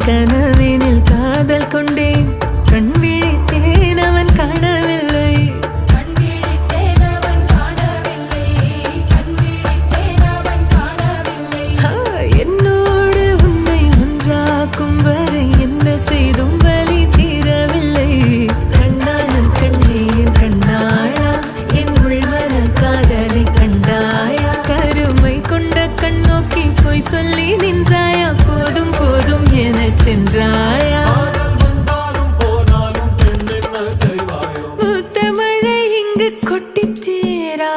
கனவினில் காதல் கொண்டேன் கண் விழித்தேன் அவன் காணவில்லை என்னோடு உன்னை ஒன்றாக்கும் வரை என்ன செய்தும் வலி தீரவில்லை கண்ணாலும் கண்ணேயும் கண்ணாளா என் உள்மன காதலை கண்டாயா கருமை கொண்ட கண்ணோக்கி போய் சொல்லி நின்றாயா போதும் போதும் என சென்றாயா ஊத்த மழை இங்கு கொட்டி தீரா